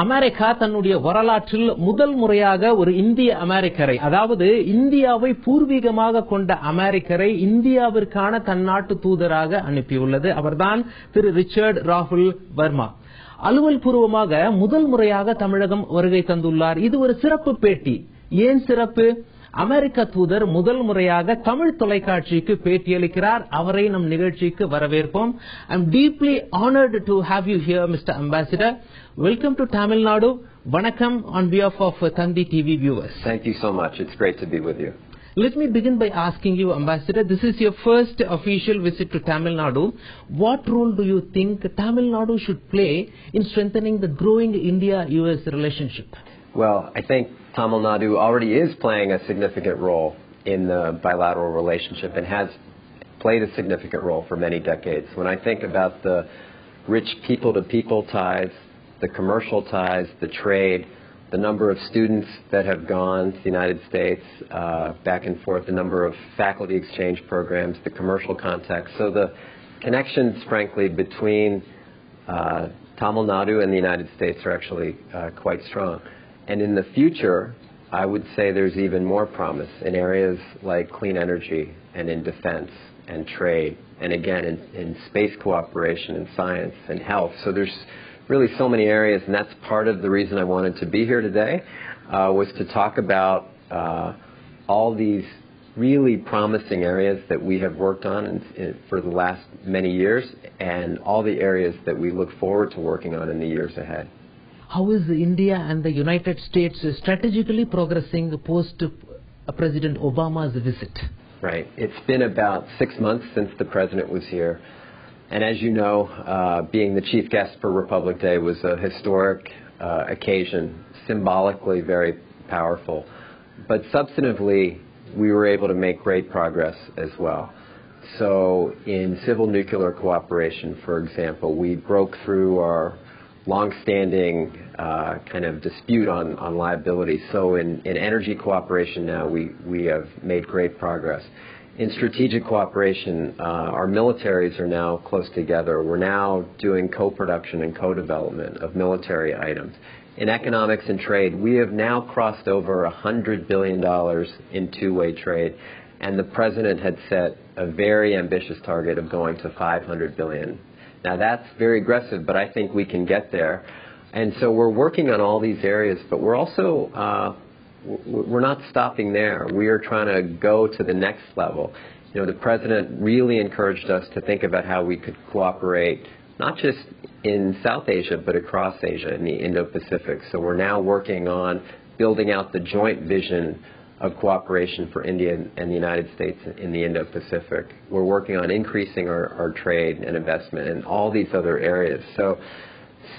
America தன்னுடைய வரலாற்றில் முதல் முறையாக ஒரு இந்திய அமெரிக்கரை, அதாவது இந்தியாவை பூர்வீகமாக கொண்ட அமெரிக்கரை இந்தியாவிற்கான தன்னாட்டு தூதராக அனுப்பியுள்ளது. அவர்தான் திரு ரிச்சர்ட் ராகுல் வர்மா. அலுவல் பூர்வமாக முதல் முறையாக தமிழகம் வருகை தந்துள்ளார். இது ஒரு சிறப்பு பேட்டி. ஏன் சிறப்பு? அமெரிக்க தூதர் முதல் முறையாக தமிழ் தொலைக்காட்சிக்கு பேட்டியளிக்கிறார். அவரை நம் நிகழ்ச்சிக்கு வரவேற்போம். I am deeply honored to have you here, Mr. Ambassador. Welcome to Tamil Nadu. Vanakkam on behalf of Thanthi TV viewers. Thank you so much. It's great to be with you. Let me begin by asking you, Ambassador, this is your first official visit to Tamil Nadu. What role do you think Tamil Nadu should play in strengthening the growing India-US relationship? Well, I think Tamil Nadu already is playing a significant role in the bilateral relationship and has played a significant role for many decades. When I think about the rich people-to-people ties, the commercial ties, the trade, the number of students that have gone to the United States back and forth, the number of faculty exchange programs, the commercial context. So the connections, frankly, between Tamil Nadu and the United States are actually quite strong. And in the future, I would say there's even more promise in areas like clean energy and in defense and trade, and again in space cooperation and science and health. So there's really so many areas, and that's part of the reason I wanted to be here today, was to talk about all these really promising areas that we have worked on for the last many years, and all the areas that we look forward to working on in the years ahead. How is India and the United States strategically progressing post President Obama's visit? Right. It's been about 6 months since the president was here. And as you know, being the chief guest for Republic Day was a historic occasion, symbolically very powerful. But substantively, we were able to make great progress as well. So in civil nuclear cooperation, for example, we broke through our long-standing kind of dispute on liability. So in energy cooperation now, we have made great progress. In strategic cooperation, our militaries are now close together. We're now doing co-production and co-development of military items. In economics and trade, we have now crossed over $100 billion in two-way trade, and the president had set a very ambitious target of going to $500 billion. Now that's very aggressive, but I think we can get there. And so we're working on all these areas, but we're also, we're not stopping there. We are trying to go to the next level. You know, the president really encouraged us to think about how we could cooperate, not just in South Asia, but across Asia, in the Indo-Pacific. So we're now working on building out the joint vision of cooperation for India and the United States in the Indo-Pacific. We're working on increasing our trade and investment in all these other areas.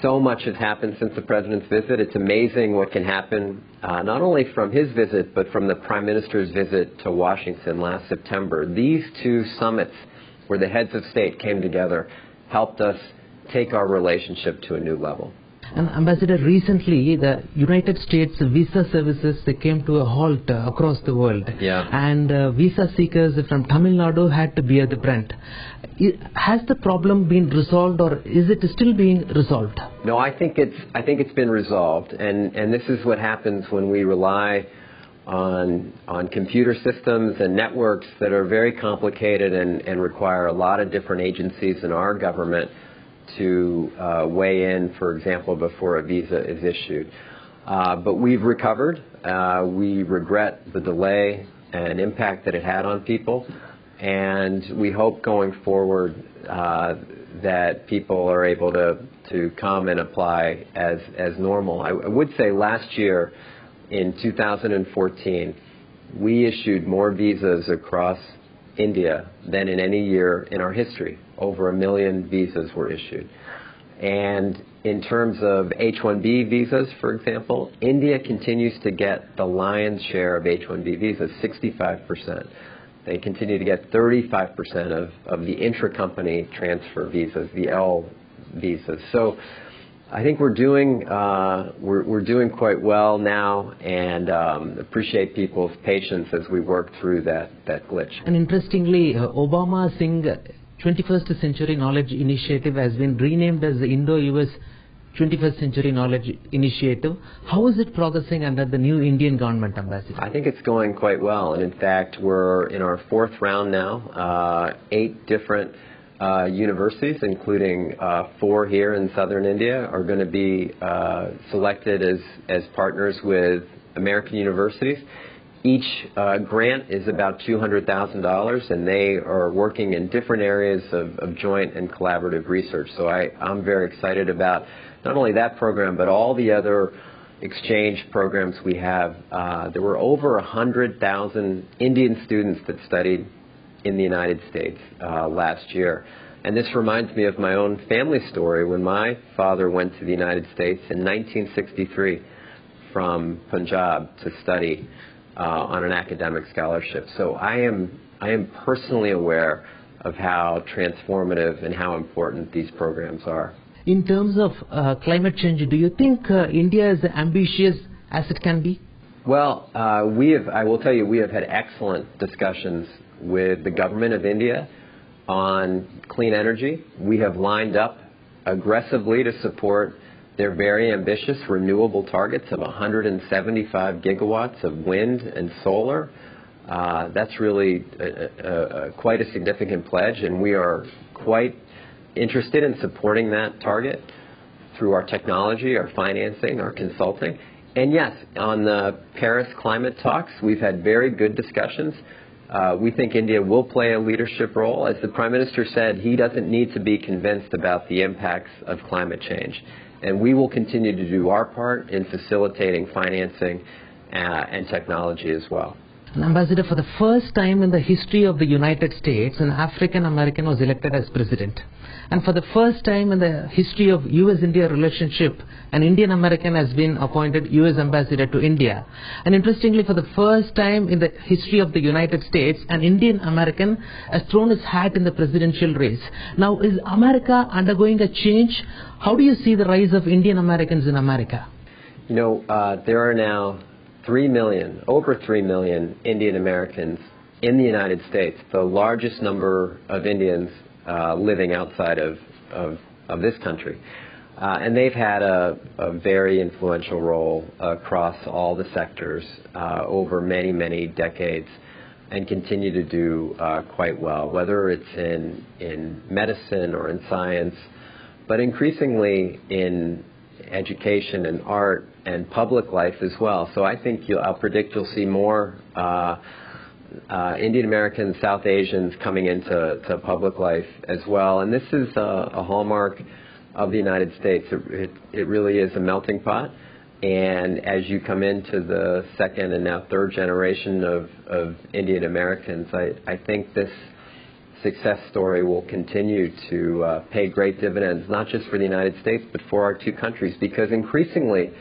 So much has happened since the president's visit. It's amazing what can happen, not only from his visit, but from the Prime Minister's visit to Washington last September. These two summits, where the heads of state came together, helped us take our relationship to a new level. And Ambassador, recently the United States visa services came to a halt across the world. Yeah. And visa seekers from Tamil Nadu had to bear the brunt. Has the problem been resolved, or is it still being resolved? No, I think it's been resolved, and this is what happens when we rely on computer systems and networks that are very complicated and require a lot of different agencies in our government to weigh in, for example, before a visa is issued. But we've recovered. We regret the delay and impact that it had on people, and we hope going forward that people are able to come and apply as normal. I would say last year, in 2014, we issued more visas across India than in any year in our history. Over 1 million visas were issued. And in terms of H-1B visas, for example, India continues to get the lion's share of H-1B visas, 65%. They continue to get 35% of the intra-company transfer visas, the L visas. So I think we're doing quite well now, and appreciate people's patience as we work through that glitch. And interestingly, Obama-Singh 21st Century Knowledge Initiative has been renamed as the IndoUS 21st Century Knowledge Initiative. How is it progressing under the new Indian government, Ambassador? I think it's going quite well, and in fact, we're in our fourth round now. 8 different universities, including 4 here in southern India, are going to be selected as partners with American universities. Each grant is about $200,000, and they are working in different areas of joint and collaborative research. So I'm very excited about not only that program, but all the other exchange programs we have. There were over 100,000 Indian students that studied in the United States last year. And this reminds me of my own family story when my father went to the United States in 1963 from Punjab to study on an academic scholarship. So I am personally aware of how transformative and how important these programs are. In terms of climate change, do you think India is as ambitious as it can be? Well, I will tell you, we have had excellent discussions with the government of India on clean energy. We have lined up aggressively to support their very ambitious renewable targets of 175 gigawatts of wind and solar. That's really quite a significant pledge, and we are quite interested in supporting that target through our technology, our financing, our consulting. And yes, on the Paris climate talks, we've had very good discussions. We think India will play a leadership role. As the Prime Minister said, he doesn't need to be convinced about the impacts of climate change. And we will continue to do our part in facilitating financing and technology as well. And Ambassador, for the first time in the history of the United States, an African American was elected as president. And for the first time in the history of US-India relationship, an Indian American has been appointed US ambassador to India. And interestingly, for the first time in the history of the United States, an Indian American has thrown his hat in the presidential race. Now, is America undergoing a change? How do you see the rise of Indian Americans in America? You know, there are now over 3 million Indian Americans in the United States, the largest number of Indians living outside of this country. And they've had a very influential role across all the sectors over many, many decades and continue to do quite well, whether it's in medicine or in science, but increasingly in education and art and public life as well. So I think I'll predict you'll see more Indian Americans, South Asians coming into public life as well. And this is a hallmark of the United States. It really is a melting pot. And as you come into the second and now third generation of Indian Americans, I think this success story will continue to pay great dividends, not just for the United States, but for our two countries. Because increasingly,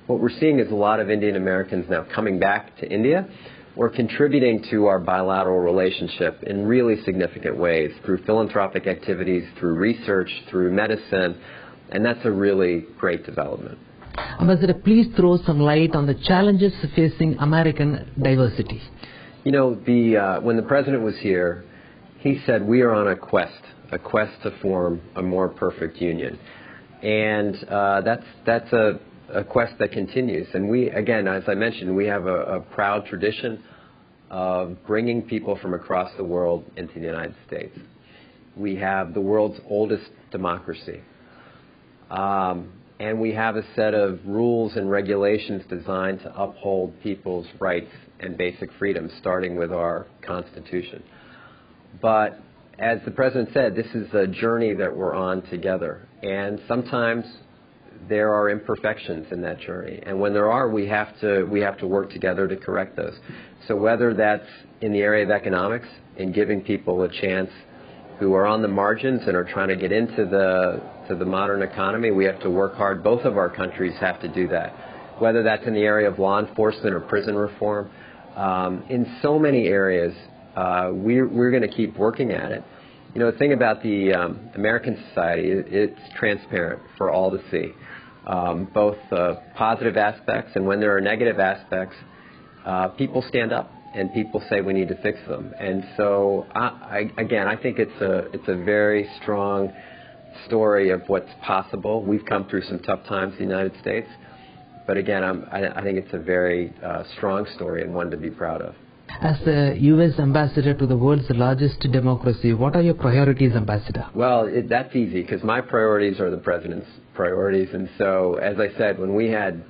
what we're seeing is a lot of Indian Americans now coming back to India or contributing to our bilateral relationship in really significant ways through philanthropic activities, through research, through medicine, and that's a really great development. Ambassador, please throw some light on the challenges facing American diversity. You know, when the President was here, he said we are on a quest to form a more perfect union. And that's a quest that continues. And we, again, as I mentioned, we have a proud tradition of bringing people from across the world into the United States. We have the world's oldest democracy. And we have a set of rules and regulations designed to uphold people's rights and basic freedoms, starting with our Constitution. But as the President said, this is a journey that we're on together. And sometimes there are imperfections in that journey. And when there are, we have to work together to correct those. So whether that's in the area of economics, in giving people a chance who are on the margins and are trying to get into the modern economy, we have to work hard. Both of our countries have to do that. Whether that's in the area of law enforcement or prison reform, in so many areas, we're going to keep working at it. You know, the thing about the American society, it's transparent for all to see, both positive aspects, and when there are negative aspects, people stand up and people say we need to fix them. And so, again, I think it's a very strong story of what's possible. We've come through some tough times in the United States, but again, I think it's a very strong story and one to be proud of. As the U.S. ambassador to the world's largest democracy, what are your priorities, Ambassador? Well, that's easy because my priorities are the president's priorities, and so, as I said, when we had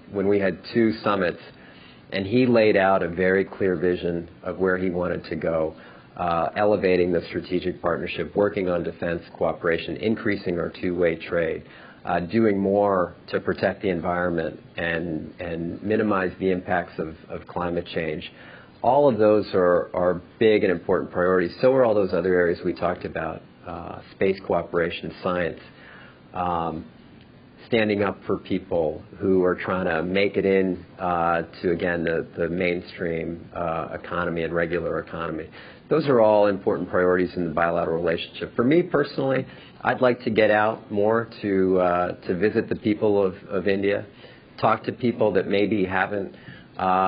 2 summits, and he laid out a very clear vision of where he wanted to go, elevating the strategic partnership, working on defense cooperation, increasing our 2-way trade, doing more to protect the environment and minimize the impacts of climate change. All of those are big and important priorities. So are all those other areas we talked about, space cooperation, science, standing up for people who are trying to make it in to, again, the mainstream economy and regular economy. Those are all important priorities in the bilateral relationship. For me personally, I'd like to get out more to visit the people of India, talk to people that maybe haven't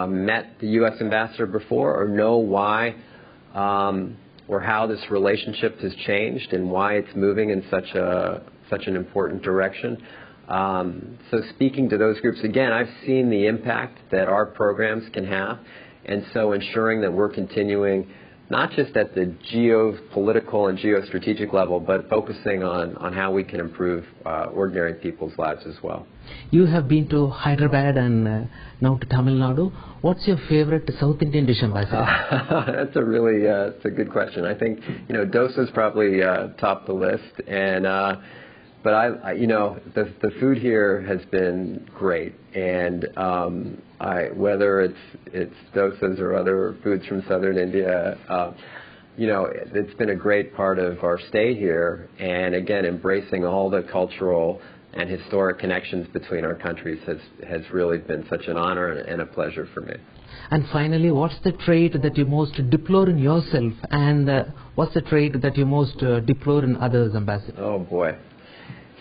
met the U.S. ambassador before or know why or how this relationship has changed and why it's moving in such an important direction. So speaking to those groups, again, I've seen the impact that our programs can have, and so ensuring that we're continuing not just at the geopolitical and geostrategic level, but focusing on how we can improve ordinary people's lives as well. You have been to Hyderabad and now to Tamil Nadu. What's your favorite South Indian dish, Ambassador? That's a really it's a good question. I think dosa's probably top the list, and but I the food here has been great, and whether it's dosas or other foods from southern India, it's been a great part of our stay here, and again, embracing all the cultural and historic connections between our countries has really been such an honor and a pleasure for me. And finally, what's the trait that you most deplore in yourself, and what's the trait that you most deplore in others, Ambassador? Oh boy.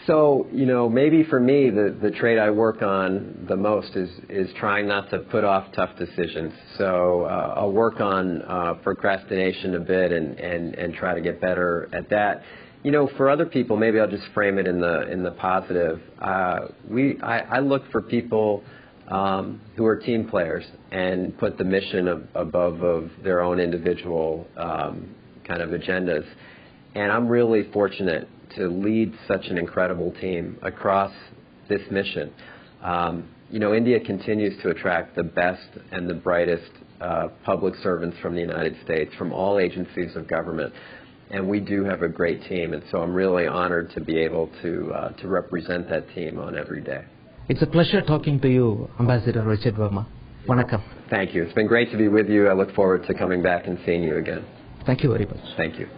So, maybe for me, the trait I work on the most is trying not to put off tough decisions. So I'll work on procrastination a bit and try to get better at that. For other people, maybe I'll just frame it in the positive. I look for people who are team players and put the mission above of their own individual kind of agendas. And I'm really fortunate to lead such an incredible team across this mission. India continues to attract the best and the brightest public servants from the United States, from all agencies of government, and we do have a great team, and so I'm really honored to be able to represent that team on every day. It's a pleasure talking to you, Ambassador Richard Verma. Vanakkam. Thank you. It's been great to be with you. I look forward to coming back and seeing you again. Thank you very much. Thank you.